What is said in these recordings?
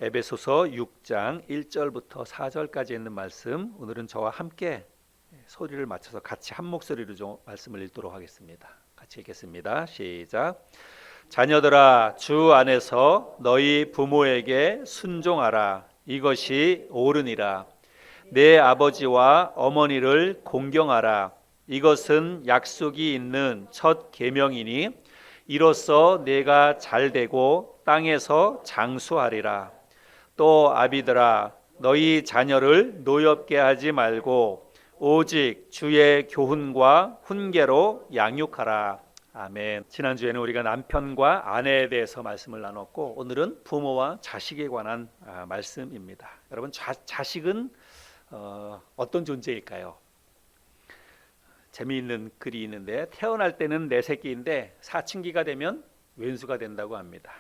에베소서 6장 1절부터 4절까지 있는 말씀, 오늘은 저와 함께 소리를 맞춰서 같이 한 목소리로 좀 말씀을 읽도록 하겠습니다. 같이 읽겠습니다. 시작. 자녀들아, 주 안에서 너희 부모에게 순종하라. 이것이 옳으니라. 내 아버지와 어머니를 공경하라. 이것은 약속이 있는 첫 계명이니 이로써 내가 잘되고 땅에서 장수하리라. 또 아비들아, 너희 자녀를 노엽게 하지 말고 오직 주의 교훈과 훈계로 양육하라. 아멘. 지난주에는 우리가 남편과 아내에 대해서 말씀을 나눴고, 오늘은 부모와 자식에 관한 말씀입니다. 여러분, 자식은 어떤 존재일까요? 재미있는 글이 있는데, 태어날 때는 내 새끼인데 사춘기가 되면 왼수가 된다고 합니다.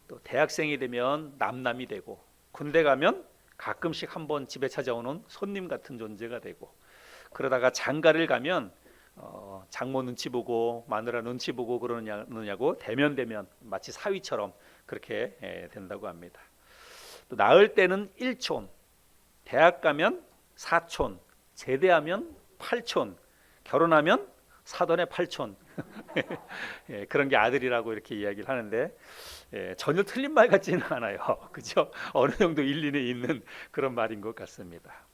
또 대학생이 되면 남남이 되고, 군대 가면 가끔씩 한번 집에 찾아오는 손님 같은 존재가 되고, 그러다가 장가를 가면 장모 눈치 보고 마누라 눈치 보고 그러느냐고 대면대면 마치 사위처럼 그렇게 된다고 합니다. 또 낳을 때는 일촌, 대학 가면 사촌, 제대하면 팔촌, 결혼하면 사돈의 팔촌. 그런 게 아들이라고 이렇게 이야기를 하는데 전혀 틀린 말 같지는 않아요. 그죠? 어느 정도 일리는 있는 그런 말인 것 같습니다.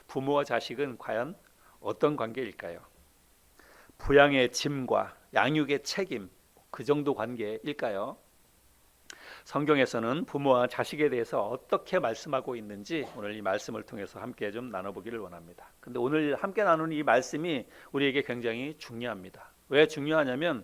부모와 자식은 과연 어떤 관계일까요? 부양의 짐과 양육의 책임, 그 정도 관계일까요? 성경에서는 부모와 자식에 대해서 어떻게 말씀하고 있는지 오늘 이 말씀을 통해서 함께 좀 나눠보기를 원합니다. 근데 오늘 함께 나누는 이 말씀이 우리에게 굉장히 중요합니다. 왜 중요하냐면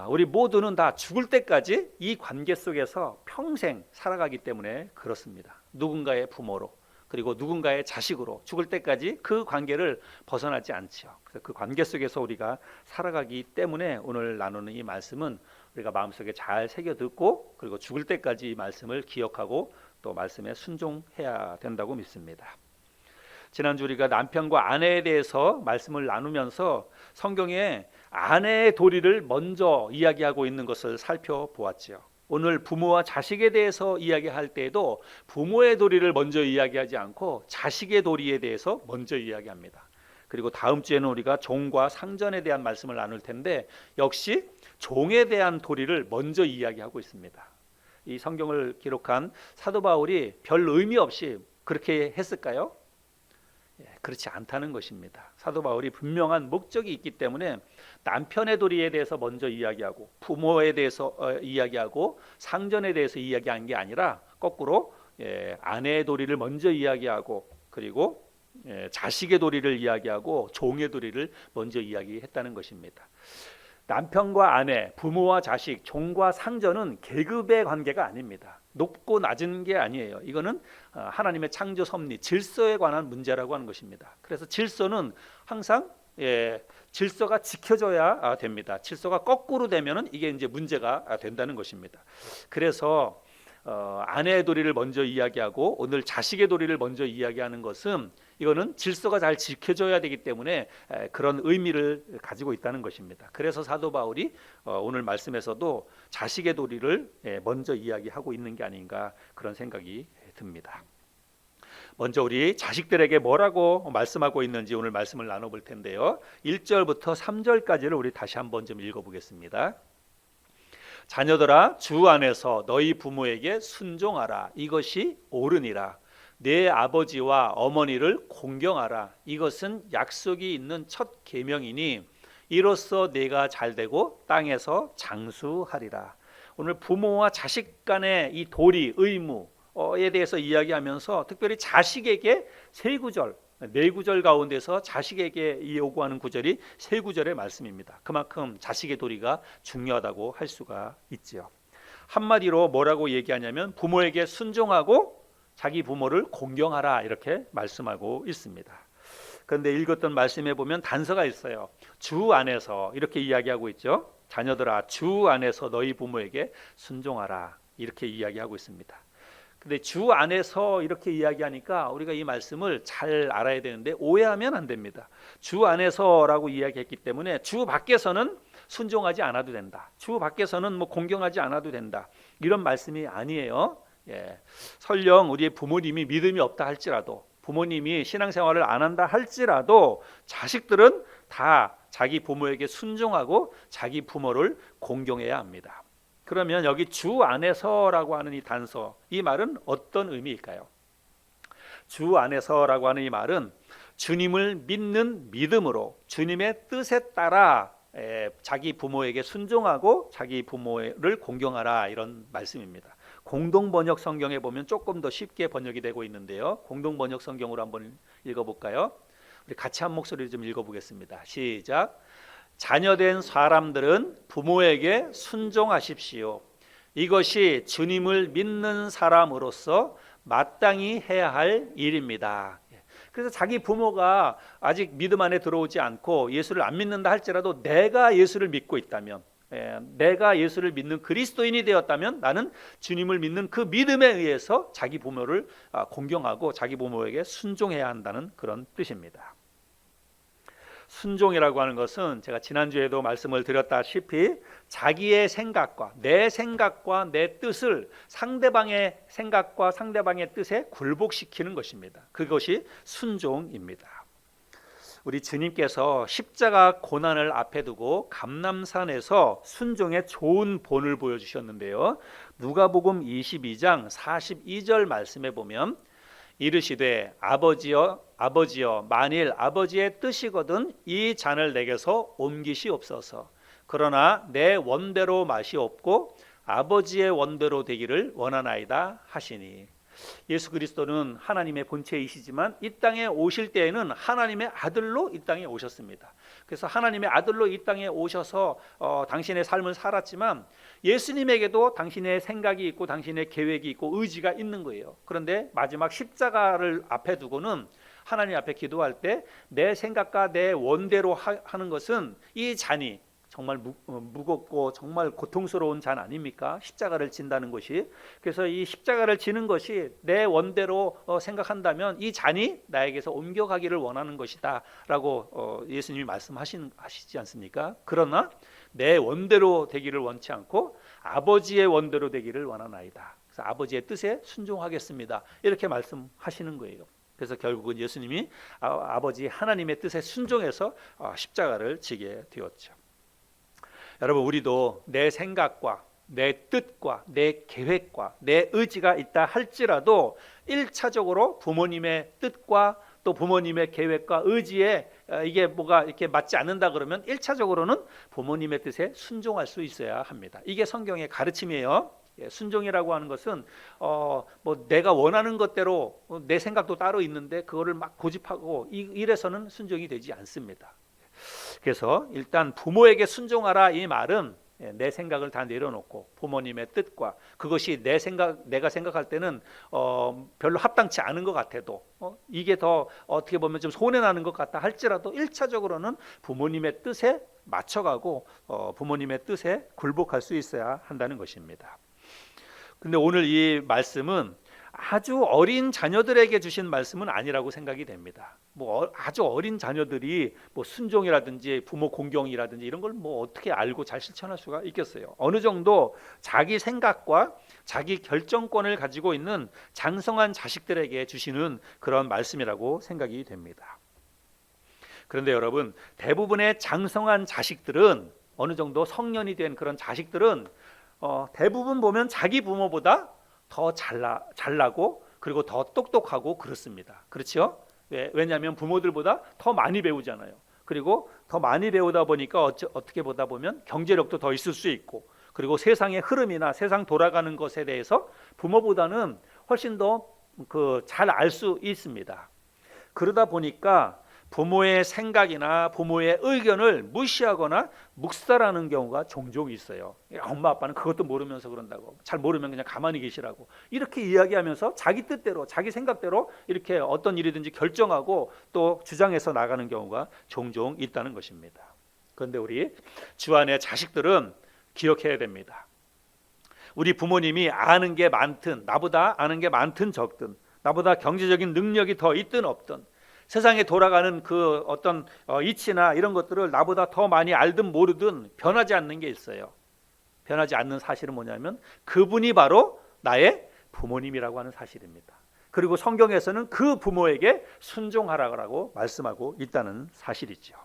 우리 모두는 다 죽을 때까지 이 관계 속에서 평생 살아가기 때문에 그렇습니다. 누군가의 부모로, 그리고 누군가의 자식으로 죽을 때까지 그 관계를 벗어나지 않죠. 그래서 그 관계 속에서 우리가 살아가기 때문에 오늘 나누는 이 말씀은 우리가 마음속에 잘 새겨 듣고, 그리고 죽을 때까지 이 말씀을 기억하고 또 말씀에 순종해야 된다고 믿습니다. 지난주 우리가 남편과 아내에 대해서 말씀을 나누면서 성경에 아내의 도리를 먼저 이야기하고 있는 것을 살펴보았지요. 오늘 부모와 자식에 대해서 이야기할 때에도 부모의 도리를 먼저 이야기하지 않고 자식의 도리에 대해서 먼저 이야기합니다. 그리고 다음 주에는 우리가 종과 상전에 대한 말씀을 나눌 텐데 역시 종에 대한 도리를 먼저 이야기하고 있습니다. 이 성경을 기록한 사도 바울이 별 의미 없이 그렇게 했을까요? 그렇지 않다는 것입니다. 사도 바울이 분명한 목적이 있기 때문에 남편의 도리에 대해서 먼저 이야기하고 부모에 대해서 이야기하고 상전에 대해서 이야기한 게 아니라 거꾸로 아내의 도리를 먼저 이야기하고, 그리고 자식의 도리를 이야기하고 종의 도리를 먼저 이야기했다는 것입니다. 남편과 아내, 부모와 자식, 종과 상전은 계급의 관계가 아닙니다. 높고 낮은 게 아니에요. 이거는 하나님의 창조 섭리, 질서에 관한 문제라고 하는 것입니다. 그래서 질서는 항상 질서가 지켜져야 됩니다. 질서가 거꾸로 되면은 이게 이제 문제가 된다는 것입니다. 그래서 아내의 도리를 먼저 이야기하고 오늘 자식의 도리를 먼저 이야기하는 것은 이거는 질서가 잘 지켜져야 되기 때문에 그런 의미를 가지고 있다는 것입니다. 그래서 사도 바울이 오늘 말씀에서도 자식의 도리를 먼저 이야기하고 있는 게 아닌가 그런 생각이 듭니다. 먼저 우리 자식들에게 뭐라고 말씀하고 있는지 오늘 말씀을 나눠볼 텐데요. 1절부터 3절까지를 우리 다시 한번 좀 읽어보겠습니다. 자녀들아, 주 안에서 너희 부모에게 순종하라. 이것이 옳으니라. 내 아버지와 어머니를 공경하라. 이것은 약속이 있는 첫 계명이니 이로써 내가 잘되고 땅에서 장수하리라. 오늘 부모와 자식 간의 이 도리, 의무에 대해서 이야기하면서 특별히 자식에게 세 구절, 네 구절 가운데서 자식에게 요구하는 구절이 세 구절의 말씀입니다. 그만큼 자식의 도리가 중요하다고 할 수가 있지요. 한마디로 뭐라고 얘기하냐면 부모에게 순종하고 자기 부모를 공경하라 이렇게 말씀하고 있습니다. 그런데 읽었던 말씀에 보면 단서가 있어요. 주 안에서 이렇게 이야기하고 있죠. 자녀들아, 주 안에서 너희 부모에게 순종하라 이렇게 이야기하고 있습니다. 근데 주 안에서 이렇게 이야기하니까 우리가 이 말씀을 잘 알아야 되는데 오해하면 안 됩니다. 주 안에서라고 이야기했기 때문에 주 밖에서는 순종하지 않아도 된다. 주 밖에서는 공경하지 않아도 된다. 이런 말씀이 아니에요. 설령 우리의 부모님이 믿음이 없다 할지라도, 부모님이 신앙생활을 안 한다 할지라도 자식들은 다 자기 부모에게 순종하고 자기 부모를 공경해야 합니다. 그러면 여기 주 안에서라고 하는 이 단서, 이 말은 어떤 의미일까요? 주 안에서라고 하는 이 말은 주님을 믿는 믿음으로 주님의 뜻에 따라 자기 부모에게 순종하고 자기 부모를 공경하라, 이런 말씀입니다. 공동번역 성경에 보면 조금 더 쉽게 번역이 되고 있는데요. 공동번역 성경으로 한번 읽어볼까요? 우리 같이 한 목소리로 좀 읽어보겠습니다. 시작. 자녀된 사람들은 부모에게 순종하십시오. 이것이 주님을 믿는 사람으로서 마땅히 해야 할 일입니다. 그래서 자기 부모가 아직 믿음 안에 들어오지 않고 예수를 안 믿는다 할지라도 내가 예수를 믿고 있다면, 내가 예수를 믿는 그리스도인이 되었다면 나는 주님을 믿는 그 믿음에 의해서 자기 부모를 공경하고 자기 부모에게 순종해야 한다는 그런 뜻입니다. 순종이라고 하는 것은 제가 지난주에도 말씀을 드렸다시피 자기의 생각과 내 뜻을 상대방의 생각과 상대방의 뜻에 굴복시키는 것입니다. 그것이 순종입니다. 우리 주님께서 십자가 고난을 앞에 두고 감람산에서 순종의 좋은 본을 보여주셨는데요. 누가복음 22장 42절 말씀에 보면 이르시되 아버지여 만일 아버지의 뜻이거든 이 잔을 내게서 옮기시옵소서. 그러나 내 원대로 마시옵고 아버지의 원대로 되기를 원하나이다 하시니, 예수 그리스도는 하나님의 본체이시지만 이 땅에 오실 때에는 하나님의 아들로 이 땅에 오셨습니다. 그래서 하나님의 아들로 이 땅에 오셔서 당신의 삶을 살았지만 예수님에게도 당신의 생각이 있고 당신의 계획이 있고 의지가 있는 거예요. 그런데 마지막 십자가를 앞에 두고는 하나님 앞에 기도할 때 내 생각과 내 원대로 하는 것은 이 잔이 정말 무겁고 정말 고통스러운 잔 아닙니까? 십자가를 진다는 것이. 그래서 이 십자가를 지는 것이 내 원대로 생각한다면 이 잔이 나에게서 옮겨가기를 원하는 것이다 라고 예수님이 말씀하시지 않습니까? 그러나 내 원대로 되기를 원치 않고 아버지의 원대로 되기를 원하나이다. 그래서 아버지의 뜻에 순종하겠습니다, 이렇게 말씀하시는 거예요. 그래서 결국은 예수님이 아버지 하나님의 뜻에 순종해서 십자가를 지게 되었죠. 여러분, 우리도 내 생각과 내 뜻과 내 계획과 내 의지가 있다 할지라도 1차적으로 부모님의 뜻과 또 부모님의 계획과 의지에 이게 뭐가 이렇게 맞지 않는다 그러면 1차적으로는 부모님의 뜻에 순종할 수 있어야 합니다. 이게 성경의 가르침이에요. 순종이라고 하는 것은 뭐 내가 원하는 것대로 내 생각도 따로 있는데 그거를 막 고집하고 이래서는 순종이 되지 않습니다. 그래서 일단 부모에게 순종하라, 이 말은 내 생각을 다 내려놓고 부모님의 뜻과 그것이 내가 생각할 때는 별로 합당치 않은 것 같아도 이게 더 어떻게 보면 좀 손해나는 것 같다 할지라도 1차적으로는 부모님의 뜻에 맞춰가고 부모님의 뜻에 굴복할 수 있어야 한다는 것입니다. 근데 오늘 이 말씀은 아주 어린 자녀들에게 주신 말씀은 아니라고 생각이 됩니다. 뭐 아주 어린 자녀들이 뭐 순종이라든지 부모 공경이라든지 이런 걸 뭐 어떻게 알고 잘 실천할 수가 있겠어요. 어느 정도 자기 생각과 자기 결정권을 가지고 있는 장성한 자식들에게 주시는 그런 말씀이라고 생각이 됩니다. 그런데 여러분, 대부분의 장성한 자식들은, 어느 정도 성년이 된 그런 자식들은 대부분 보면 자기 부모보다 더 잘나고 그리고 더 똑똑하고 그렇습니다. 그렇죠? 왜냐하면 부모들보다 더 많이 배우잖아요. 그리고 더 많이 배우다 보니까 어떻게 보다 보면 경제력도 더 있을 수 있고, 그리고 세상의 흐름이나 세상 돌아가는 것에 대해서 부모보다는 훨씬 더 잘 알 수 있습니다. 그러다 보니까 부모의 생각이나 부모의 의견을 무시하거나 묵살하는 경우가 종종 있어요. 엄마 아빠는 그것도 모르면서 그런다고, 잘 모르면 그냥 가만히 계시라고, 이렇게 이야기하면서 자기 뜻대로 자기 생각대로 이렇게 어떤 일이든지 결정하고 또 주장해서 나가는 경우가 종종 있다는 것입니다. 그런데 우리 주 안의 자식들은 기억해야 됩니다. 우리 부모님이 아는 게 많든, 나보다 아는 게 많든 적든, 나보다 경제적인 능력이 더 있든 없든, 세상에 돌아가는 그 어떤 이치나 이런 것들을 나보다 더 많이 알든 모르든 변하지 않는 게 있어요. 변하지 않는 사실은 뭐냐면 그분이 바로 나의 부모님이라고 하는 사실입니다. 그리고 성경에서는 그 부모에게 순종하라고 말씀하고 있다는 사실이죠.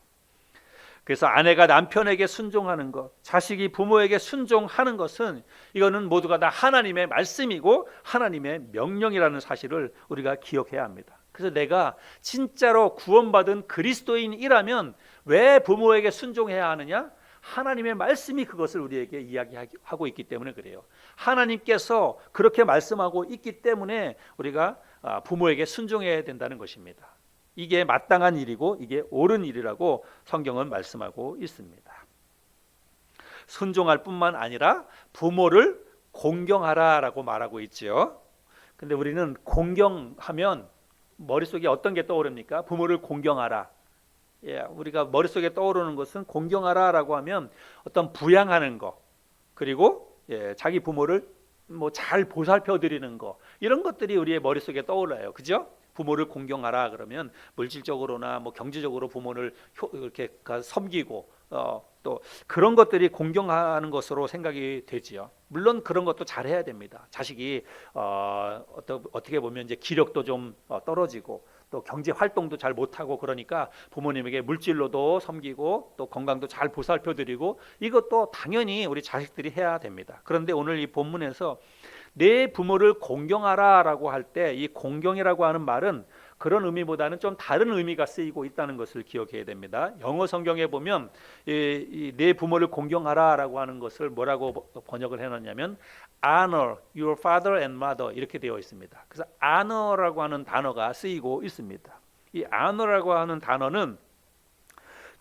그래서 아내가 남편에게 순종하는 것, 자식이 부모에게 순종하는 것은 이거는 모두가 다 하나님의 말씀이고 하나님의 명령이라는 사실을 우리가 기억해야 합니다. 그래서 내가 진짜로 구원받은 그리스도인이라면 왜 부모에게 순종해야 하느냐? 하나님의 말씀이 그것을 우리에게 이야기하고 있기 때문에 그래요. 하나님께서 그렇게 말씀하고 있기 때문에 우리가 부모에게 순종해야 된다는 것입니다. 이게 마땅한 일이고 이게 옳은 일이라고 성경은 말씀하고 있습니다. 순종할 뿐만 아니라 부모를 공경하라라고 말하고 있죠. 근데 우리는 공경하면 머릿속에 어떤 게 떠오릅니까? 부모를 공경하라. 우리가 머릿속에 떠오르는 것은 공경하라라고 하면 어떤 부양하는 거, 그리고 자기 부모를 뭐 잘 보살펴 드리는 거, 이런 것들이 우리의 머릿속에 떠올라요. 그죠? 부모를 공경하라 그러면 물질적으로나 뭐 경제적으로 부모를 이렇게 섬기고 또 그런 것들이 공경하는 것으로 생각이 되지요. 물론 그런 것도 잘해야 됩니다. 자식이 어떻게 보면 이제 기력도 좀 떨어지고 또 경제 활동도 잘 못하고 그러니까 부모님에게 물질로도 섬기고 또 건강도 잘 보살펴드리고 이것도 당연히 우리 자식들이 해야 됩니다. 그런데 오늘 이 본문에서 내 부모를 공경하라라고 할 때 이 공경이라고 하는 말은 그런 의미보다는 좀 다른 의미가 쓰이고 있다는 것을 기억해야 됩니다. 영어 성경에 보면 내 부모를 공경하라라고 하는 것을 뭐라고 번역을 해놨냐면 honor your father and mother 이렇게 되어 있습니다. 그래서 honor라고 하는 단어가 쓰이고 있습니다. 이 honor라고 하는 단어는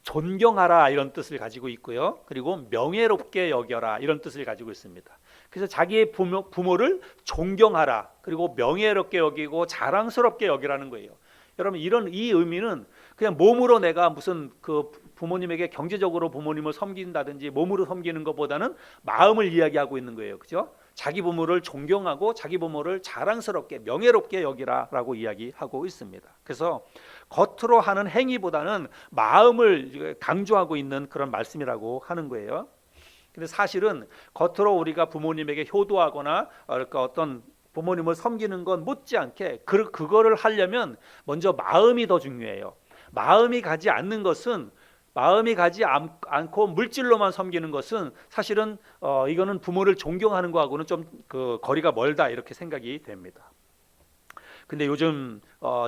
존경하라 이런 뜻을 가지고 있고요. 그리고 명예롭게 여겨라 이런 뜻을 가지고 있습니다. 그래서 자기의 부모를 존경하라, 그리고 명예롭게 여기고 자랑스럽게 여기라는 거예요. 여러분 이 의미는 그냥 몸으로 내가 무슨 그 부모님에게 경제적으로 부모님을 섬긴다든지 몸으로 섬기는 것보다는 마음을 이야기하고 있는 거예요. 그죠? 자기 부모를 존경하고 자기 부모를 자랑스럽게 명예롭게 여기라라고 이야기하고 있습니다. 그래서 겉으로 하는 행위보다는 마음을 강조하고 있는 그런 말씀이라고 하는 거예요. 근데 사실은 겉으로 우리가 부모님에게 효도하거나 그러니까 어떤 부모님을 섬기는 건 못지않게 그거를 하려면 먼저 마음이 더 중요해요. 마음이 가지 않고 물질로만 섬기는 것은 사실은 이거는 부모를 존경하는 거하고는 좀 그 거리가 멀다 이렇게 생각이 됩니다. 근데 요즘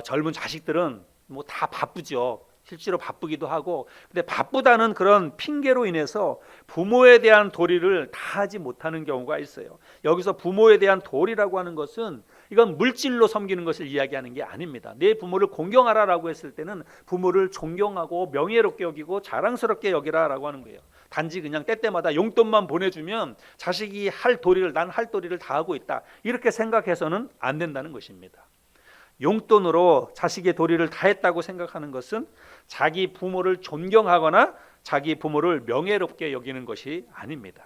젊은 자식들은 뭐 다 바쁘죠. 실제로 바쁘기도 하고, 근데 바쁘다는 그런 핑계로 인해서 부모에 대한 도리를 다 하지 못하는 경우가 있어요. 여기서 부모에 대한 도리라고 하는 것은 이건 물질로 섬기는 것을 이야기하는 게 아닙니다. 내 부모를 공경하라라고 했을 때는 부모를 존경하고 명예롭게 여기고 자랑스럽게 여기라라고 하는 거예요. 단지 그냥 때때마다 용돈만 보내주면 자식이 난 할 도리를 다 하고 있다 이렇게 생각해서는 안 된다는 것입니다. 용돈으로 자식의 도리를 다 했다고 생각하는 것은 자기 부모를 존경하거나 자기 부모를 명예롭게 여기는 것이 아닙니다.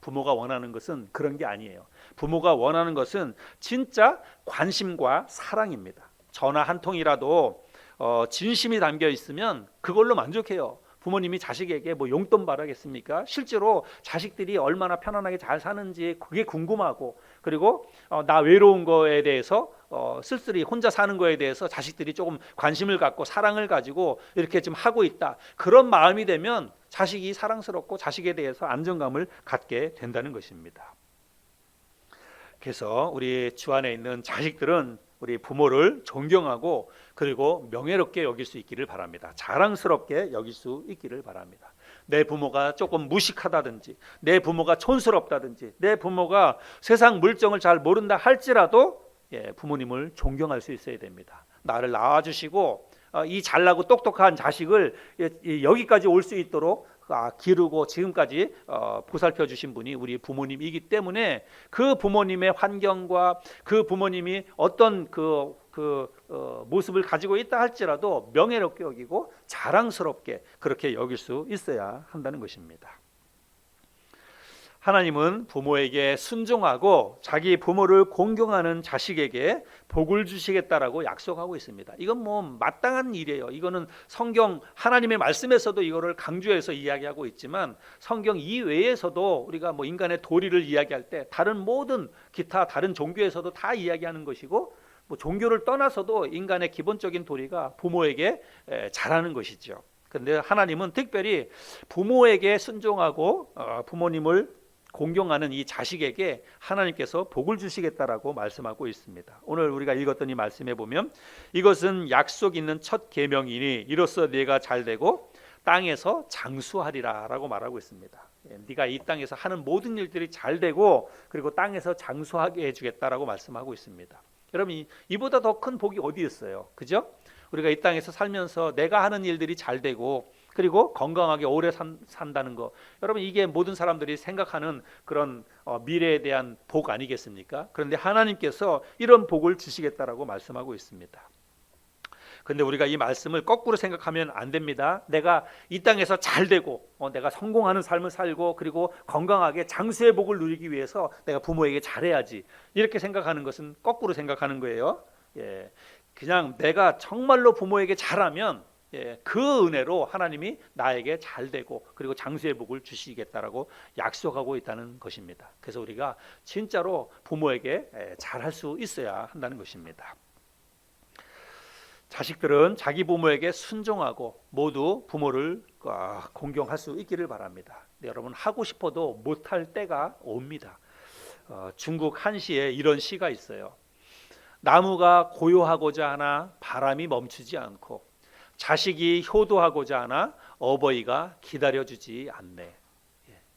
부모가 원하는 것은 그런 게 아니에요. 부모가 원하는 것은 진짜 관심과 사랑입니다. 전화 한 통이라도 진심이 담겨 있으면 그걸로 만족해요. 부모님이 자식에게 뭐 용돈 바라겠습니까? 실제로 자식들이 얼마나 편안하게 잘 사는지 그게 궁금하고, 그리고 나 외로운 거에 대해서 쓸쓸히 혼자 사는 거에 대해서 자식들이 조금 관심을 갖고 사랑을 가지고 이렇게 좀 하고 있다. 그런 마음이 되면 자식이 사랑스럽고 자식에 대해서 안정감을 갖게 된다는 것입니다. 그래서 우리 주 안에 있는 자식들은 우리 부모를 존경하고 그리고 명예롭게 여길 수 있기를 바랍니다. 자랑스럽게 여길 수 있기를 바랍니다. 내 부모가 조금 무식하다든지 내 부모가 촌스럽다든지 내 부모가 세상 물정을 잘 모른다 할지라도 부모님을 존경할 수 있어야 됩니다. 나를 낳아주시고 이 잘나고 똑똑한 자식을 여기까지 올 수 있도록 기르고 지금까지 보살펴 주신 분이 우리 부모님이기 때문에 그 부모님의 환경과 그 부모님이 어떤 모습을 가지고 있다 할지라도 명예롭게 여기고 자랑스럽게 그렇게 여길 수 있어야 한다는 것입니다. 하나님은 부모에게 순종하고 자기 부모를 공경하는 자식에게 복을 주시겠다라고 약속하고 있습니다. 이건 뭐 마땅한 일이에요. 이거는 성경 하나님의 말씀에서도 이거를 강조해서 이야기하고 있지만 성경 이외에서도 우리가 뭐 인간의 도리를 이야기할 때 다른 모든 기타 다른 종교에서도 다 이야기하는 것이고, 뭐 종교를 떠나서도 인간의 기본적인 도리가 부모에게 잘하는 것이죠. 그런데 하나님은 특별히 부모에게 순종하고 부모님을 공경하는 이 자식에게 하나님께서 복을 주시겠다라고 말씀하고 있습니다. 오늘 우리가 읽었던 이 말씀에 보면 이것은 약속 있는 첫 계명이니 이로써 네가 잘되고 땅에서 장수하리라라고 말하고 있습니다. 네가 이 땅에서 하는 모든 일들이 잘되고 그리고 땅에서 장수하게 해주겠다라고 말씀하고 있습니다. 여러분, 이보다 더 큰 복이 어디 있어요? 그죠? 우리가 이 땅에서 살면서 내가 하는 일들이 잘되고 그리고 건강하게 오래 산다는 거, 여러분 이게 모든 사람들이 생각하는 그런 미래에 대한 복 아니겠습니까? 그런데 하나님께서 이런 복을 주시겠다라고 말씀하고 있습니다. 그런데 우리가 이 말씀을 거꾸로 생각하면 안 됩니다. 내가 이 땅에서 잘되고 내가 성공하는 삶을 살고 그리고 건강하게 장수의 복을 누리기 위해서 내가 부모에게 잘해야지, 이렇게 생각하는 것은 거꾸로 생각하는 거예요. 그냥 내가 정말로 부모에게 잘하면 그 은혜로 하나님이 나에게 잘되고 그리고 장수의 복을 주시겠다라고 약속하고 있다는 것입니다. 그래서 우리가 진짜로 부모에게 잘할 수 있어야 한다는 것입니다. 자식들은 자기 부모에게 순종하고 모두 부모를 공경할 수 있기를 바랍니다. 여러분, 하고 싶어도 못할 때가 옵니다. 중국 한시에 이런 시가 있어요. 나무가 고요하고자 하나 바람이 멈추지 않고 자식이 효도하고자 하나 어버이가 기다려주지 않네.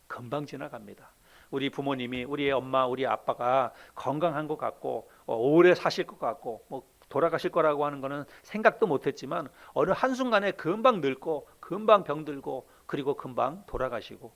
금방 지나갑니다. 우리 부모님이, 우리 엄마, 우리 아빠가 건강한 것 같고 오래 사실 것 같고 뭐 돌아가실 거라고 하는 거는 생각도 못했지만 어느 한순간에 금방 늙고 금방 병들고 그리고 금방 돌아가시고,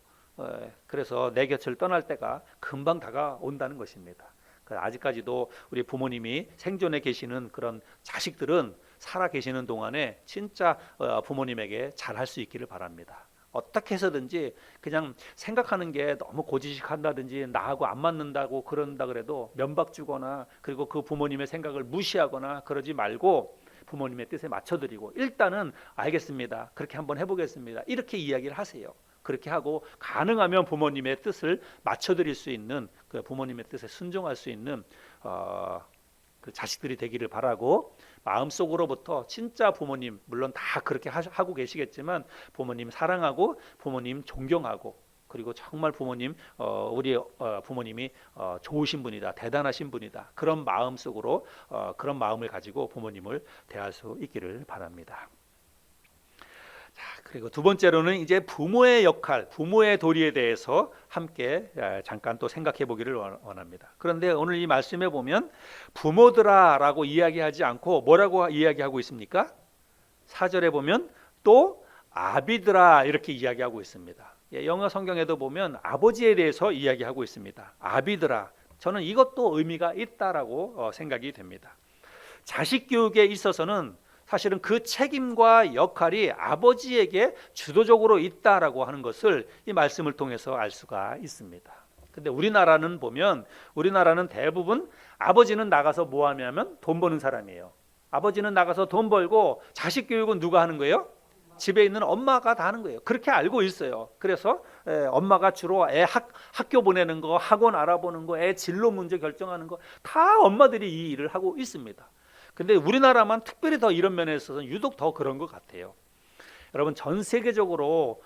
그래서 내 곁을 떠날 때가 금방 다가온다는 것입니다. 아직까지도 우리 부모님이 생존해 계시는 그런 자식들은 살아 계시는 동안에 진짜 부모님에게 잘할 수 있기를 바랍니다. 어떻게 해서든지 그냥 생각하는 게 너무 고지식한다든지 나하고 안 맞는다고 그런다 그래도 면박 주거나 그리고 그 부모님의 생각을 무시하거나 그러지 말고 부모님의 뜻에 맞춰드리고, 일단은 알겠습니다, 그렇게 한번 해보겠습니다, 이렇게 이야기를 하세요. 그렇게 하고 가능하면 부모님의 뜻을 맞춰드릴 수 있는, 그 부모님의 뜻에 순종할 수 있는 그 자식들이 되기를 바라고, 마음속으로부터 진짜 부모님, 물론 다 그렇게 하고 계시겠지만 부모님 사랑하고 부모님 존경하고 그리고 정말 부모님, 우리 부모님이 좋으신 분이다, 대단하신 분이다, 그런 마음속으로 그런 마음을 가지고 부모님을 대할 수 있기를 바랍니다. 그리고 두 번째로는 이제 부모의 역할, 부모의 도리에 대해서 함께 잠깐 또 생각해 보기를 원합니다. 그런데 오늘 이 말씀에 보면 부모들아 라고 이야기하지 않고 뭐라고 이야기하고 있습니까? 4절에 보면 또 아비들아 이렇게 이야기하고 있습니다. 영어 성경에도 보면 아버지에 대해서 이야기하고 있습니다. 아비들아, 저는 이것도 의미가 있다라고 생각이 됩니다. 자식 교육에 있어서는 사실은 그 책임과 역할이 아버지에게 주도적으로 있다라고 하는 것을 이 말씀을 통해서 알 수가 있습니다. 근데 우리나라는 보면, 우리나라는 대부분 아버지는 나가서 뭐 하냐면 돈 버는 사람이에요. 아버지는 나가서 돈 벌고 자식 교육은 누가 하는 거예요? 집에 있는 엄마가 다 하는 거예요. 그렇게 알고 있어요. 그래서 엄마가 주로 애 학교 보내는 거, 학원 알아보는 거, 애 진로 문제 결정하는 거 다 엄마들이 이 일을 하고 있습니다. 근데 우리나라만 특별히 더 이런 면에 있어서는 유독 더 그런 것 같아요. 여러분, 전 세계적으로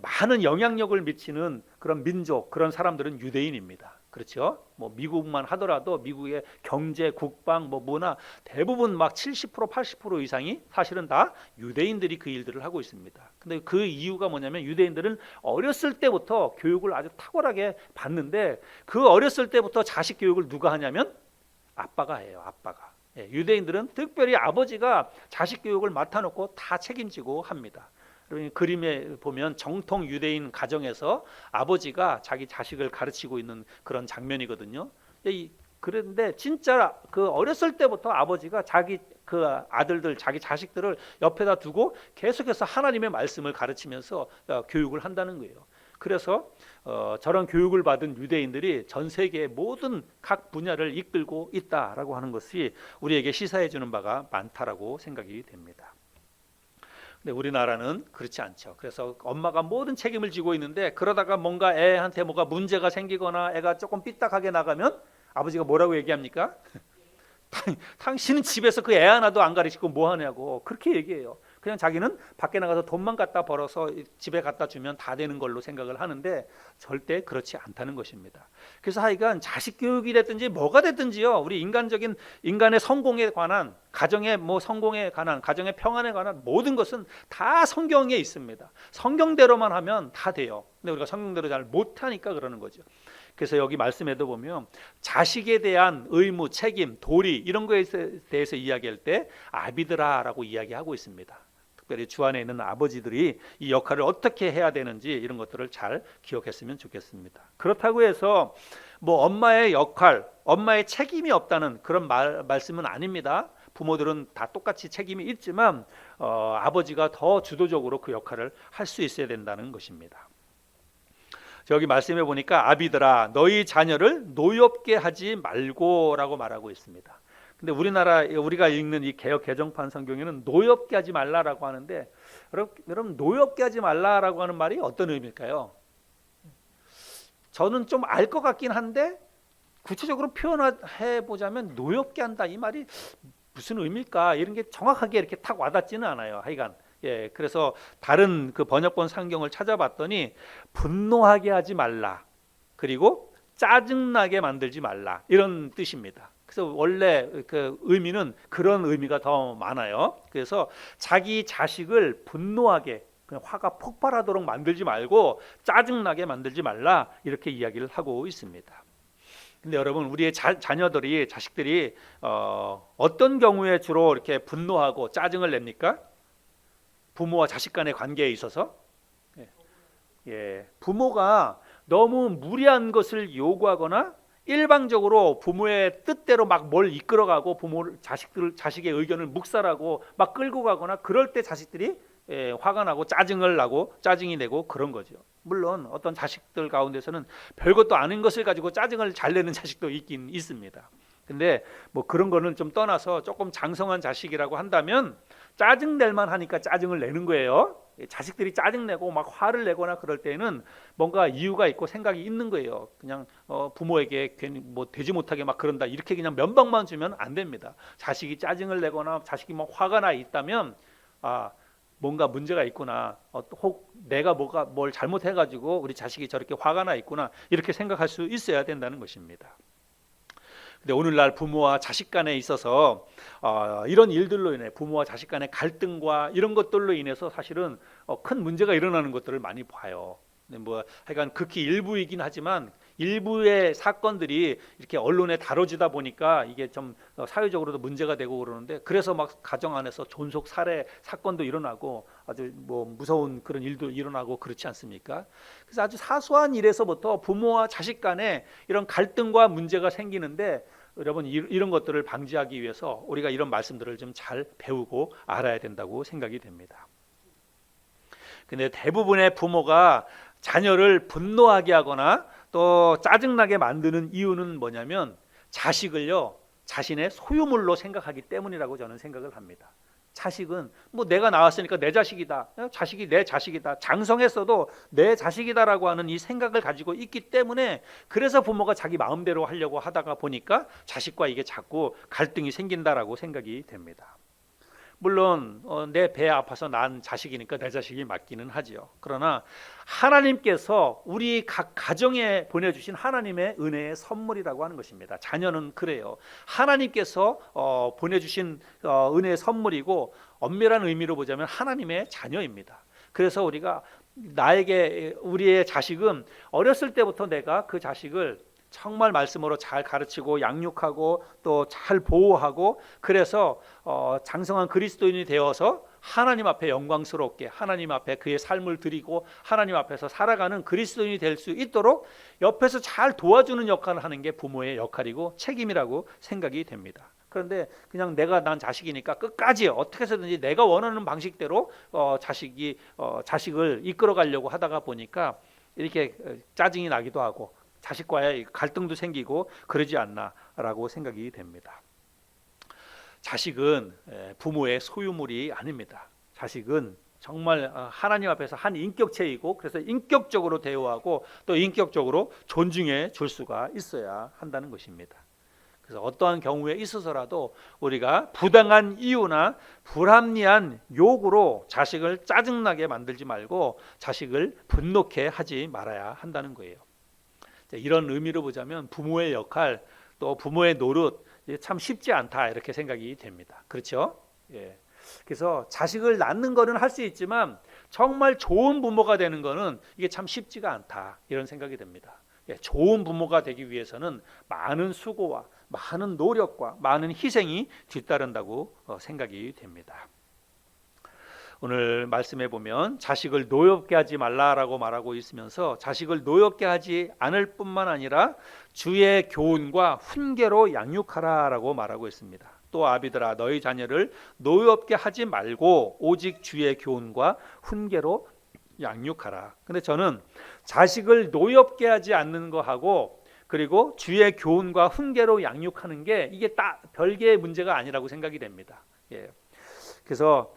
많은 영향력을 미치는 그런 민족, 그런 사람들은 유대인입니다. 그렇죠? 뭐 미국만 하더라도 미국의 경제, 국방, 뭐 문화 대부분 막 70%, 80% 이상이 사실은 다 유대인들이 그 일들을 하고 있습니다. 근데 그 이유가 뭐냐면 유대인들은 어렸을 때부터 교육을 아주 탁월하게 받는데 그 어렸을 때부터 자식 교육을 누가 하냐면 아빠가 해요. 아빠가. 유대인들은 특별히 아버지가 자식 교육을 맡아놓고 다 책임지고 합니다. 그림에 보면 정통 유대인 가정에서 아버지가 자기 자식을 가르치고 있는 그런 장면이거든요. 그런데 진짜 그 어렸을 때부터 아버지가 자기 그 아들들, 자기 자식들을 옆에다 두고 계속해서 하나님의 말씀을 가르치면서 교육을 한다는 거예요. 그래서 저런 교육을 받은 유대인들이 전 세계의 모든 각 분야를 이끌고 있다라고 하는 것이 우리에게 시사해 주는 바가 많다라고 생각이 됩니다. 근데 우리나라는 그렇지 않죠. 그래서 엄마가 모든 책임을 지고 있는데 그러다가 뭔가 애한테 뭐가 문제가 생기거나 애가 조금 삐딱하게 나가면 아버지가 뭐라고 얘기합니까? 당신은 집에서 그 애 하나도 안 가르치고 뭐 하냐고 그렇게 얘기해요. 그냥 자기는 밖에 나가서 돈만 갖다 벌어서 집에 갖다 주면 다 되는 걸로 생각을 하는데 절대 그렇지 않다는 것입니다. 그래서 하여간 자식 교육이 됐든지 뭐가 됐든지요, 우리 인간의 성공에 관한, 가정의 성공에 관한, 가정의 평안에 관한 모든 것은 다 성경에 있습니다. 성경대로만 하면 다 돼요. 근데 우리가 성경대로 잘 못하니까 그러는 거죠. 그래서 여기 말씀에도 보면 자식에 대한 의무, 책임, 도리 이런 거에 대해서 이야기할 때 아비드라라고 이야기하고 있습니다. 특별히 주 안에 있는 아버지들이 이 역할을 어떻게 해야 되는지 이런 것들을 잘 기억했으면 좋겠습니다. 그렇다고 해서 엄마의 역할, 엄마의 책임이 없다는 그런 말씀은 아닙니다. 부모들은 다 똑같이 책임이 있지만 아버지가 더 주도적으로 그 역할을 할 수 있어야 된다는 것입니다. 여기 말씀해 보니까 아비들아 너희 자녀를 노엽게 하지 말고라고 말하고 있습니다. 근데 우리가 읽는 이 개역 개정판 성경에는 노엽게 하지 말라라고 하는데 여러분 노엽게 하지 말라라고 하는 말이 어떤 의미일까요? 저는 좀 알 것 같긴 한데 구체적으로 표현해 보자면 노엽게 한다 이 말이 무슨 의미일까 이런 게 정확하게 이렇게 탁 와닿지는 않아요. 하여간 그래서 다른 그 번역본 성경을 찾아봤더니 분노하게 하지 말라 그리고 짜증나게 만들지 말라 이런 뜻입니다. 그래서 원래 그 의미는 그런 의미가 더 많아요. 그래서 자기 자식을 분노하게 그냥 화가 폭발하도록 만들지 말고 짜증나게 만들지 말라 이렇게 이야기를 하고 있습니다. 근데 여러분 우리의 자식들이 어떤 경우에 주로 이렇게 분노하고 짜증을 냅니까? 부모와 자식 간의 관계에 있어서 부모가 너무 무리한 것을 요구하거나 일방적으로 부모의 뜻대로 막 뭘 이끌어가고 자식의 의견을 묵살하고 막 끌고 가거나 그럴 때 자식들이 화가 나고 짜증이 내고 그런 거죠. 물론 어떤 자식들 가운데서는 별것도 아닌 것을 가지고 짜증을 잘 내는 자식도 있긴 있습니다. 근데 그런 거는 좀 떠나서 조금 장성한 자식이라고 한다면 짜증 낼만 하니까 짜증을 내는 거예요. 자식들이 짜증내고 막 화를 내거나 그럴 때는 뭔가 이유가 있고 생각이 있는 거예요. 그냥 부모에게 괜히 되지 못하게 막 그런다 이렇게 그냥 면박만 주면 안 됩니다. 자식이 짜증을 내거나 자식이 막 화가 나 있다면 뭔가 문제가 있구나. 혹 내가 뭘 잘못해가지고 우리 자식이 저렇게 화가 나 있구나 이렇게 생각할 수 있어야 된다는 것입니다. 근데 오늘날 부모와 자식 간에 있어서 이런 일들로 인해 부모와 자식 간의 갈등과 이런 것들로 인해서 사실은 큰 문제가 일어나는 것들을 많이 봐요. 근데 하여간 극히 일부이긴 하지만 일부의 사건들이 이렇게 언론에 다뤄지다 보니까 이게 좀 사회적으로도 문제가 되고 그러는데 그래서 막 가정 안에서 존속 살해 사건도 일어나고 아주 무서운 그런 일도 일어나고 그렇지 않습니까? 그래서 아주 사소한 일에서부터 부모와 자식 간에 이런 갈등과 문제가 생기는데 여러분 이런 것들을 방지하기 위해서 우리가 이런 말씀들을 좀 잘 배우고 알아야 된다고 생각이 됩니다. 근데 대부분의 부모가 자녀를 분노하게 하거나 또 짜증나게 만드는 이유는 뭐냐면 자식을요 자신의 소유물로 생각하기 때문이라고 저는 생각을 합니다. 자식은 내가 낳았으니까 내 자식이다. 자식이 내 자식이다. 장성했어도 내 자식이다라고 하는 이 생각을 가지고 있기 때문에 그래서 부모가 자기 마음대로 하려고 하다가 보니까 자식과 이게 자꾸 갈등이 생긴다라고 생각이 됩니다. 물론 내 배 아파서 난 자식이니까 내 자식이 맞기는 하지요. 그러나 하나님께서 우리 각 가정에 보내주신 하나님의 은혜의 선물이라고 하는 것입니다. 자녀는 그래요. 하나님께서 보내주신 은혜의 선물이고 엄밀한 의미로 보자면 하나님의 자녀입니다. 그래서 우리의 자식은 어렸을 때부터 내가 그 자식을 정말 말씀으로 잘 가르치고 양육하고 또 잘 보호하고 그래서 장성한 그리스도인이 되어서 하나님 앞에 영광스럽게 하나님 앞에 그의 삶을 드리고 하나님 앞에서 살아가는 그리스도인이 될 수 있도록 옆에서 잘 도와주는 역할을 하는 게 부모의 역할이고 책임이라고 생각이 됩니다. 그런데 그냥 난 자식이니까 끝까지 어떻게 해서든지 내가 원하는 방식대로 자식을 이끌어 가려고 하다가 보니까 이렇게 짜증이 나기도 하고 자식과의 갈등도 생기고 그러지 않나라고 생각이 됩니다. 자식은 부모의 소유물이 아닙니다. 자식은 정말 하나님 앞에서 한 인격체이고 그래서 인격적으로 대우하고 또 인격적으로 존중해 줄 수가 있어야 한다는 것입니다. 그래서 어떠한 경우에 있어서라도 우리가 부당한 이유나 불합리한 요구로 자식을 짜증나게 만들지 말고 자식을 분노케 하지 말아야 한다는 거예요. 이런 의미로 보자면 부모의 역할 또 부모의 노릇 참 쉽지 않다 이렇게 생각이 됩니다. 그렇죠? 예. 그래서 자식을 낳는 거는 할 수 있지만 정말 좋은 부모가 되는 거는 이게 참 쉽지가 않다 이런 생각이 듭니다. 예. 좋은 부모가 되기 위해서는 많은 수고와 많은 노력과 많은 희생이 뒤따른다고 생각이 됩니다. 오늘 말씀해 보면 자식을 노엽게 하지 말라라고 말하고 있으면서 자식을 노엽게 하지 않을 뿐만 아니라 주의 교훈과 훈계로 양육하라라고 말하고 있습니다. 또 아비들아 너희 자녀를 노엽게 하지 말고 오직 주의 교훈과 훈계로 양육하라. 근데 저는 자식을 노엽게 하지 않는 거하고 그리고 주의 교훈과 훈계로 양육하는 게 이게 딱 별개의 문제가 아니라고 생각이 됩니다. 예. 그래서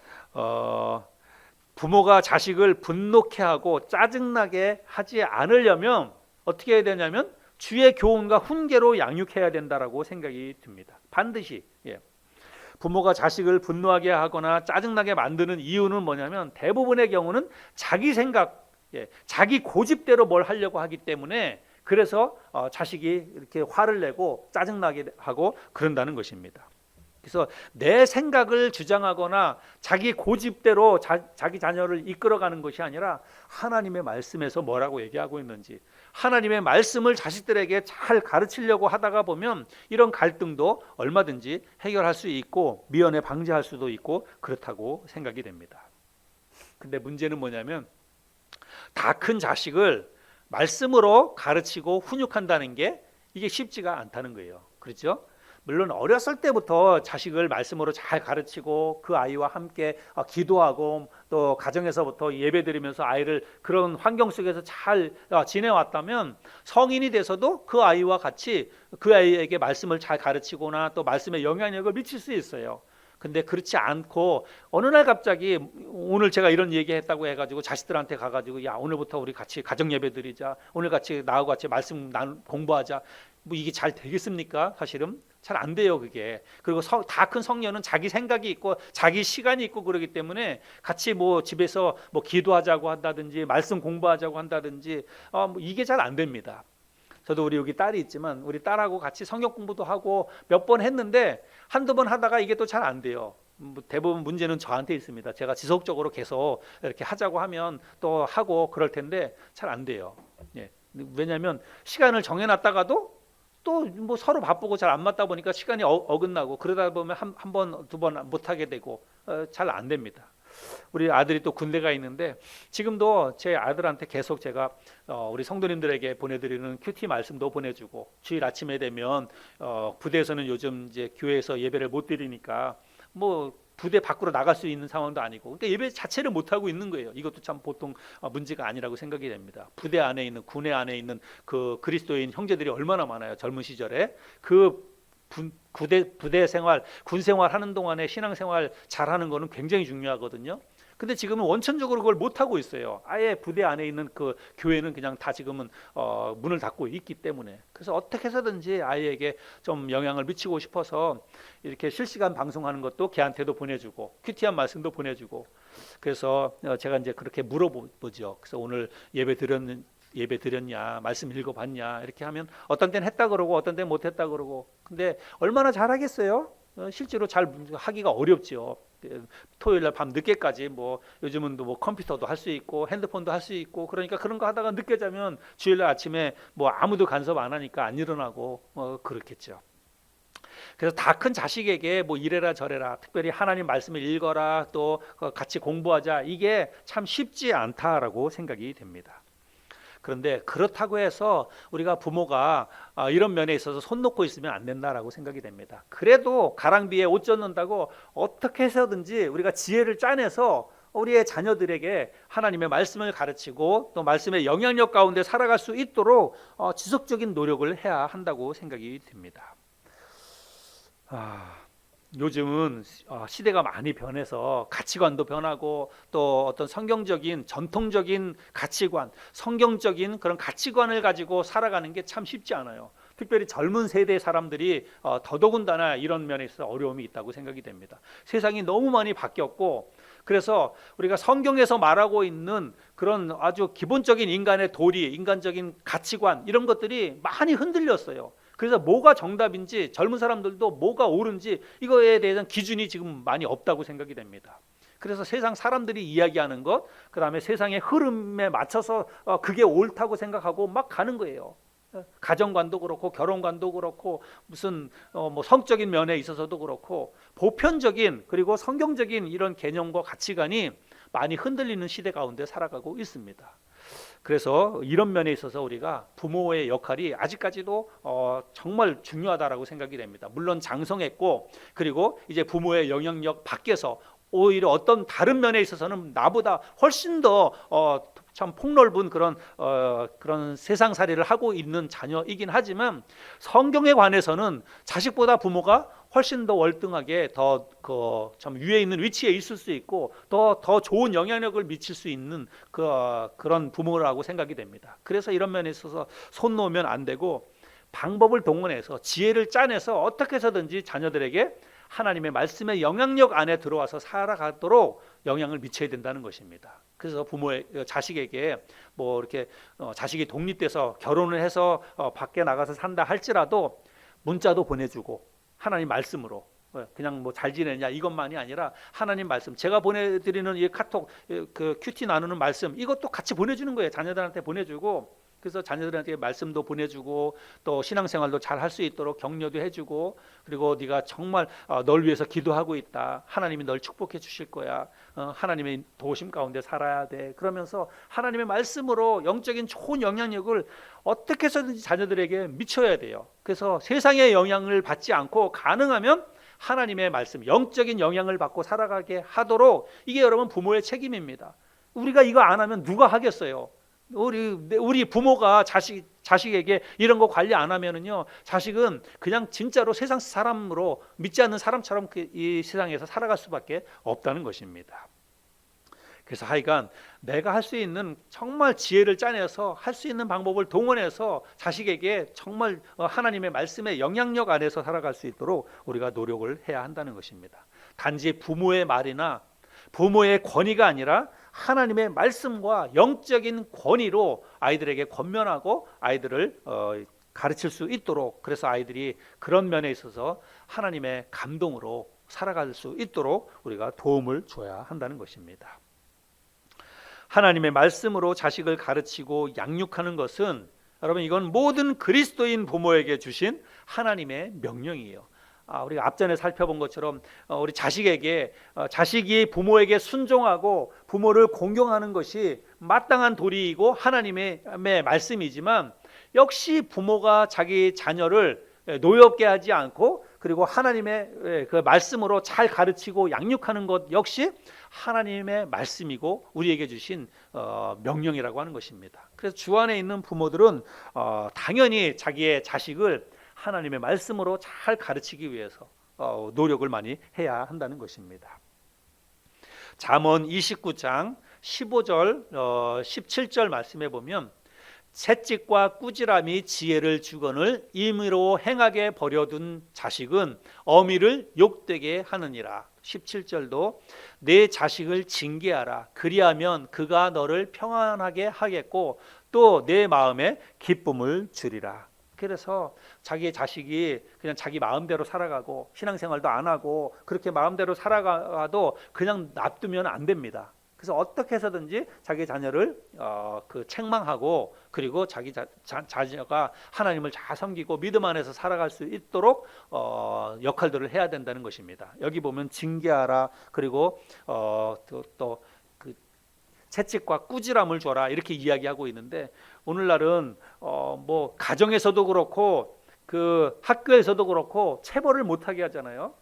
부모가 자식을 분노케 하고 짜증나게 하지 않으려면 어떻게 해야 되냐면 주의 교훈과 훈계로 양육해야 된다라고 생각이 듭니다. 반드시. 예. 부모가 자식을 분노하게 하거나 짜증나게 만드는 이유는 뭐냐면 대부분의 경우는 자기 생각, 자기 고집대로 뭘 하려고 하기 때문에 그래서 자식이 이렇게 화를 내고 짜증나게 하고 그런다는 것입니다. 그래서 내 생각을 주장하거나 자기 고집대로 자기 자녀를 이끌어가는 것이 아니라 하나님의 말씀에서 뭐라고 얘기하고 있는지 하나님의 말씀을 자식들에게 잘 가르치려고 하다가 보면 이런 갈등도 얼마든지 해결할 수 있고 미연에 방지할 수도 있고 그렇다고 생각이 됩니다. 근데 문제는 뭐냐면 다 큰 자식을 말씀으로 가르치고 훈육한다는 게 이게 쉽지가 않다는 거예요. 그렇죠? 물론 어렸을 때부터 자식을 말씀으로 잘 가르치고 그 아이와 함께 기도하고 또 가정에서부터 예배드리면서 아이를 그런 환경 속에서 잘 지내왔다면 성인이 돼서도 그 아이와 같이 그 아이에게 말씀을 잘 가르치거나 또 말씀에 영향력을 미칠 수 있어요. 근데 그렇지 않고 어느 날 갑자기 오늘 제가 이런 얘기했다고 해가지고 자식들한테 가가지고 야 오늘부터 우리 같이 가정 예배드리자 오늘 같이 나하고 같이 말씀 공부하자 뭐 이게 잘 되겠습니까? 사실은 잘 안 돼요 그게. 그리고 다 큰 성녀는 자기 생각이 있고 자기 시간이 있고 그러기 때문에 같이 뭐 집에서 뭐 기도하자고 한다든지 말씀 공부하자고 한다든지 뭐 이게 잘 안 됩니다. 저도 우리 여기 딸이 있지만 우리 딸하고 같이 성경 공부도 하고 몇 번 했는데 한두 번 하다가 이게 또 잘 안 돼요. 대부분 문제는 저한테 있습니다. 제가 지속적으로 계속 이렇게 하자고 하면 또 하고 그럴 텐데 잘 안 돼요. 예. 왜냐하면 시간을 정해놨다가도 또 뭐 서로 바쁘고 잘 안 맞다 보니까 시간이 어긋나고 그러다 보면 한 번, 두 번 못 하게 되고 잘 안 됩니다. 우리 아들이 또 군대가 있는데 지금도 제 아들한테 계속 제가 우리 성도님들에게 보내드리는 큐티 말씀도 보내주고 주일 아침에 되면 부대에서는 요즘 이제 교회에서 예배를 못 드리니까 뭐 부대 밖으로 나갈 수 있는 상황도 아니고 그러니까 예배 자체를 못 하고 있는 거예요. 이것도 참 보통 문제가 아니라고 생각이 됩니다. 부대 안에 있는 군에 안에 있는 그 그리스도인 형제들이 얼마나 많아요. 젊은 시절에 그 부대 생활, 군 생활 하는 동안에 신앙 생활 잘하는 거는 굉장히 중요하거든요. 근데 지금은 원천적으로 그걸 못 하고 있어요. 아예 부대 안에 있는 그 교회는 그냥 다 지금은 문을 닫고 있기 때문에. 그래서 어떻게 해서든지 아이에게 좀 영향을 미치고 싶어서 이렇게 실시간 방송하는 것도 걔한테도 보내주고 큐티한 말씀도 보내주고. 그래서 제가 이제 그렇게 물어보죠. 그래서 오늘 예배 드렸냐, 말씀 읽어봤냐 이렇게 하면 어떤 때는 했다 그러고 어떤 때는 못했다 그러고. 근데 얼마나 잘하겠어요? 실제로 잘 하기가 어렵죠. 토요일날 밤 늦게까지 뭐 요즘은 뭐 컴퓨터도 할 수 있고 핸드폰도 할 수 있고 그러니까 그런 거 하다가 늦게 자면 주일날 아침에 뭐 아무도 간섭 안 하니까 안 일어나고 그렇겠죠. 그래서 다 큰 자식에게 뭐 이래라 저래라 특별히 하나님 말씀을 읽어라 또 같이 공부하자 이게 참 쉽지 않다라고 생각이 됩니다. 그런데 그렇다고 해서 우리가 부모가 이런 면에 있어서 손 놓고 있으면 안 된다라고 생각이 됩니다. 그래도 가랑비에 옷 젖는다고 어떻게 해서든지 우리가 지혜를 짜내서 우리의 자녀들에게 하나님의 말씀을 가르치고 또 말씀의 영향력 가운데 살아갈 수 있도록 지속적인 노력을 해야 한다고 생각이 듭니다. 요즘은 시대가 많이 변해서 가치관도 변하고 또 어떤 성경적인 전통적인 가치관, 성경적인 그런 가치관을 가지고 살아가는 게 참 쉽지 않아요. 특별히 젊은 세대 사람들이 더더군다나 이런 면에 있어서 어려움이 있다고 생각이 됩니다. 세상이 너무 많이 바뀌었고, 그래서 우리가 성경에서 말하고 있는 그런 아주 기본적인 인간의 도리, 인간적인 가치관 이런 것들이 많이 흔들렸어요. 그래서 뭐가 정답인지, 젊은 사람들도 뭐가 옳은지 이거에 대한 기준이 지금 많이 없다고 생각이 됩니다. 그래서 세상 사람들이 이야기하는 것, 그 다음에 세상의 흐름에 맞춰서 그게 옳다고 생각하고 막 가는 거예요. 가정관도 그렇고 결혼관도 그렇고 무슨 뭐 성적인 면에 있어서도 그렇고 보편적인 그리고 성경적인 이런 개념과 가치관이 많이 흔들리는 시대 가운데 살아가고 있습니다. 그래서 이런 면에 있어서 우리가 부모의 역할이 아직까지도 정말 중요하다라고 생각이 됩니다. 물론 장성했고, 그리고 이제 부모의 영향력 밖에서 오히려 어떤 다른 면에 있어서는 나보다 훨씬 더 참 폭넓은 그런 세상살이를 하고 있는 자녀이긴 하지만, 성경에 관해서는 자식보다 부모가 훨씬 더 월등하게 더 참 위에 있는 위치에 있을 수 있고 더 좋은 영향력을 미칠 수 있는 그런 부모라고 생각이 됩니다. 그래서 이런 면에 있어서 손 놓으면 안 되고, 방법을 동원해서 지혜를 짜내서 어떻게 해서든지 자녀들에게 하나님의 말씀의 영향력 안에 들어와서 살아가도록 영향을 미쳐야 된다는 것입니다. 그래서 부모의 자식에게 뭐 이렇게 자식이 독립돼서 결혼을 해서 밖에 나가서 산다 할지라도 문자도 보내주고, 하나님 말씀으로 그냥 뭐 잘 지내냐 이것만이 아니라 하나님 말씀, 제가 보내드리는 이 카톡 그 큐티 나누는 말씀 이것도 같이 보내주는 거예요. 자녀들한테 보내주고, 그래서 자녀들한테 말씀도 보내주고 또 신앙생활도 잘 할 수 있도록 격려도 해주고, 그리고 네가 정말 널 위해서 기도하고 있다, 하나님이 널 축복해 주실 거야, 하나님의 도우심 가운데 살아야 돼, 그러면서 하나님의 말씀으로 영적인 좋은 영향력을 어떻게 해서든지 자녀들에게 미쳐야 돼요. 그래서 세상의 영향을 받지 않고 가능하면 하나님의 말씀, 영적인 영향을 받고 살아가게 하도록, 이게 여러분 부모의 책임입니다. 우리가 이거 안 하면 누가 하겠어요? 우리 부모가 자식에게 이런 거 관리 안 하면은요, 자식은 그냥 진짜로 세상 사람으로, 믿지 않는 사람처럼 이 세상에서 살아갈 수밖에 없다는 것입니다. 그래서 하여간 내가 할 수 있는 정말 지혜를 짜내서 할 수 있는 방법을 동원해서 자식에게 정말 하나님의 말씀의 영향력 안에서 살아갈 수 있도록 우리가 노력을 해야 한다는 것입니다. 단지 부모의 말이나 부모의 권위가 아니라 하나님의 말씀과 영적인 권위로 아이들에게 권면하고 아이들을 가르칠 수 있도록, 그래서 아이들이 그런 면에 있어서 하나님의 감동으로 살아갈 수 있도록 우리가 도움을 줘야 한다는 것입니다. 하나님의 말씀으로 자식을 가르치고 양육하는 것은, 여러분, 이건 모든 그리스도인 부모에게 주신 하나님의 명령이에요. 우리가 앞전에 살펴본 것처럼 우리 자식에게 자식이 부모에게 순종하고 부모를 공경하는 것이 마땅한 도리이고 하나님의 말씀이지만, 역시 부모가 자기 자녀를 노엽게 하지 않고 그리고 하나님의 그 말씀으로 잘 가르치고 양육하는 것 역시 하나님의 말씀이고 우리에게 주신 명령이라고 하는 것입니다. 그래서 주 안에 있는 부모들은 당연히 자기의 자식을 하나님의 말씀으로 잘 가르치기 위해서 노력을 많이 해야 한다는 것입니다. 잠언 29장 15절 17절 말씀에 보면, 채찍과 꾸지람이 지혜를 주거늘 임의로 행하게 버려둔 자식은 어미를 욕되게 하느니라. 17절도 내 자식을 징계하라, 그리하면 그가 너를 평안하게 하겠고 또 내 마음에 기쁨을 주리라. 그래서 자기의 자식이 그냥 자기 마음대로 살아가고 신앙생활도 안 하고 그렇게 마음대로 살아가도 그냥 놔두면 안 됩니다. 그래서 어떻게 해서든지 자기 자녀를 책망하고, 그리고 자기 자녀가 하나님을 잘 섬기고 믿음 안에서 살아갈 수 있도록 역할들을 해야 된다는 것입니다. 여기 보면 징계하라, 그리고 또 채찍과 꾸지람을 줘라 이렇게 이야기하고 있는데, 오늘날은 뭐 가정에서도 그렇고 그 학교에서도 그렇고 체벌을 못하게 하잖아요.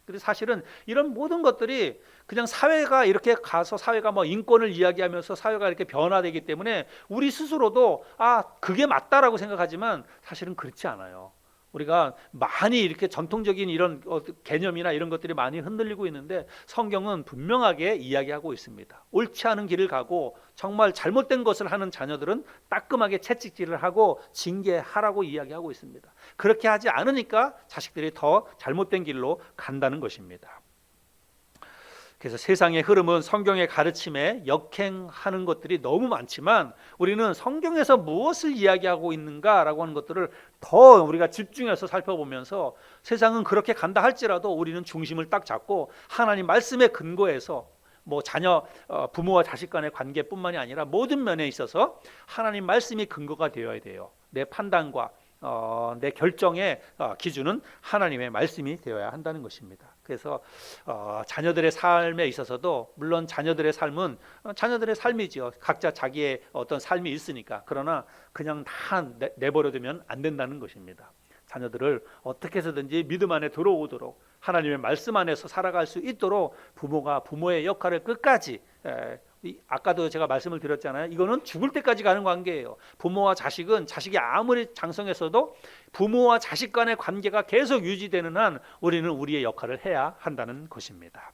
그래서 사실은 이런 모든 것들이 그냥 사회가 이렇게 가서 사회가 뭐 인권을 이야기하면서 사회가 이렇게 변화되기 때문에 우리 스스로도 그게 맞다라고 생각하지만 사실은 그렇지 않아요. 우리가 많이 이렇게 전통적인 이런 개념이나 이런 것들이 많이 흔들리고 있는데 성경은 분명하게 이야기하고 있습니다. 옳지 않은 길을 가고 정말 잘못된 것을 하는 자녀들은 따끔하게 채찍질을 하고 징계하라고 이야기하고 있습니다. 그렇게 하지 않으니까 자식들이 더 잘못된 길로 간다는 것입니다. 그래서 세상의 흐름은 성경의 가르침에 역행하는 것들이 너무 많지만 우리는 성경에서 무엇을 이야기하고 있는가라고 하는 것들을 더 우리가 집중해서 살펴보면서 세상은 그렇게 간다 할지라도 우리는 중심을 딱 잡고 하나님 말씀에 근거해서 뭐 자녀 부모와 자식 간의 관계뿐만이 아니라 모든 면에 있어서 하나님 말씀이 근거가 되어야 돼요. 내 판단과 내 결정의 기준은 하나님의 말씀이 되어야 한다는 것입니다. 그래서 자녀들의 삶에 있어서도 물론 자녀들의 삶은 자녀들의 삶이지요. 각자 자기의 어떤 삶이 있으니까. 그러나 그냥 다 내버려두면 안 된다는 것입니다. 자녀들을 어떻게 해서든지 믿음 안에 들어오도록 하나님의 말씀 안에서 살아갈 수 있도록 부모가 부모의 역할을 끝까지 아까도 제가 말씀을 드렸잖아요. 이거는 죽을 때까지 가는 관계예요. 부모와 자식은 자식이 아무리 장성했어도 부모와 자식 간의 관계가 계속 유지되는 한 우리는 우리의 역할을 해야 한다는 것입니다.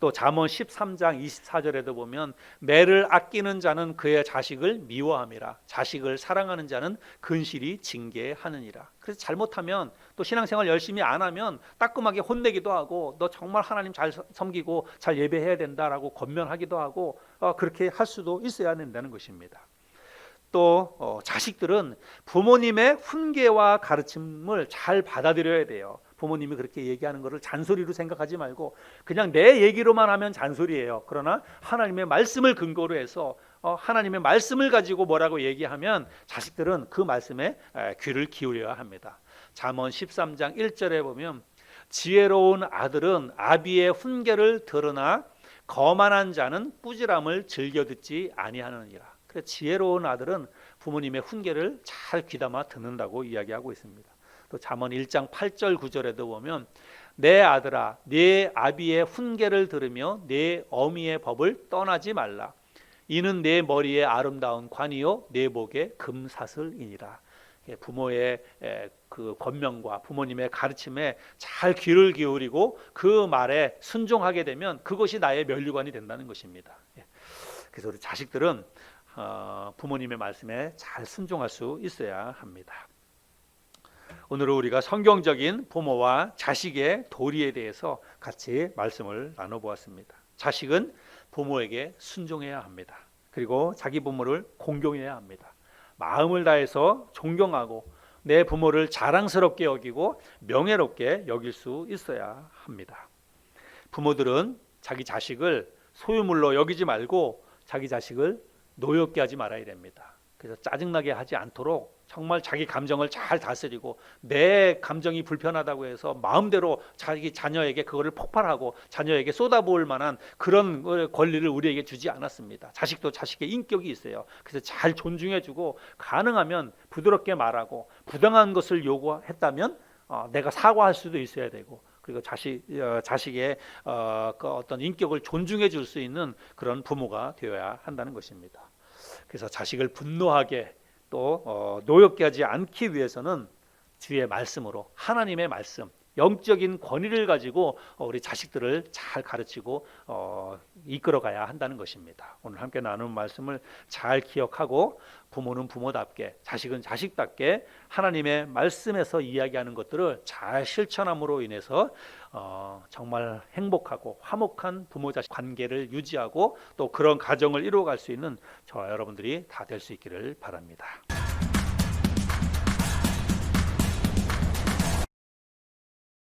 또 잠언 13장 24절에도 보면 매를 아끼는 자는 그의 자식을 미워함이라 자식을 사랑하는 자는 근실히 징계하느니라. 그래서 잘못하면 또 신앙생활 열심히 안 하면 따끔하게 혼내기도 하고 너 정말 하나님 잘 섬기고 잘 예배해야 된다라고 권면하기도 하고 그렇게 할 수도 있어야 된다는 것입니다. 또 자식들은 부모님의 훈계와 가르침을 잘 받아들여야 돼요. 부모님이 그렇게 얘기하는 것을 잔소리로 생각하지 말고 그냥 내 얘기로만 하면 잔소리예요. 그러나 하나님의 말씀을 근거로 해서 하나님의 말씀을 가지고 뭐라고 얘기하면 자식들은 그 말씀에 귀를 기울여야 합니다. 잠언 13장 1절에 보면 지혜로운 아들은 아비의 훈계를 들으나 거만한 자는 꾸지람을 즐겨 듣지 아니하느니라. 그래서 지혜로운 아들은 부모님의 훈계를 잘 귀담아 듣는다고 이야기하고 있습니다. 또 잠언 1장 8절 9절에도 보면 내 아들아 네 아비의 훈계를 들으며 네 어미의 법을 떠나지 말라. 이는 내 머리에 아름다운 관이요 내 목에 금사슬이니라. 부모의 그 권명과 부모님의 가르침에 잘 귀를 기울이고 그 말에 순종하게 되면 그것이 나의 면류관이 된다는 것입니다. 그래서 우리 자식들은 부모님의 말씀에 잘 순종할 수 있어야 합니다. 오늘은 우리가 성경적인 부모와 자식의 도리에 대해서 같이 말씀을 나눠보았습니다. 자식은 부모에게 순종해야 합니다. 그리고 자기 부모를 공경해야 합니다. 마음을 다해서 존경하고 내 부모를 자랑스럽게 여기고 명예롭게 여길 수 있어야 합니다. 부모들은 자기 자식을 소유물로 여기지 말고 자기 자식을 노엽게 하지 말아야 됩니다. 그래서 짜증나게 하지 않도록 정말 자기 감정을 잘 다스리고 내 감정이 불편하다고 해서 마음대로 자기 자녀에게 그거를 폭발하고 자녀에게 쏟아부을 만한 그런 권리를 우리에게 주지 않았습니다. 자식도 자식의 인격이 있어요. 그래서 잘 존중해주고 가능하면 부드럽게 말하고 부당한 것을 요구했다면 내가 사과할 수도 있어야 되고 그리고 자식의 그 어떤 인격을 존중해 줄 수 있는 그런 부모가 되어야 한다는 것입니다. 그래서 자식을 분노하게 또 노엽게 하지 않기 위해서는 주의 말씀으로 하나님의 말씀 영적인 권위를 가지고 우리 자식들을 잘 가르치고 이끌어가야 한다는 것입니다. 오늘 함께 나눈 말씀을 잘 기억하고 부모는 부모답게 자식은 자식답게 하나님의 말씀에서 이야기하는 것들을 잘 실천함으로 인해서 정말 행복하고 화목한 부모 자식 관계를 유지하고 또 그런 가정을 이루어갈 수 있는 저와 여러분들이 다 될 수 있기를 바랍니다.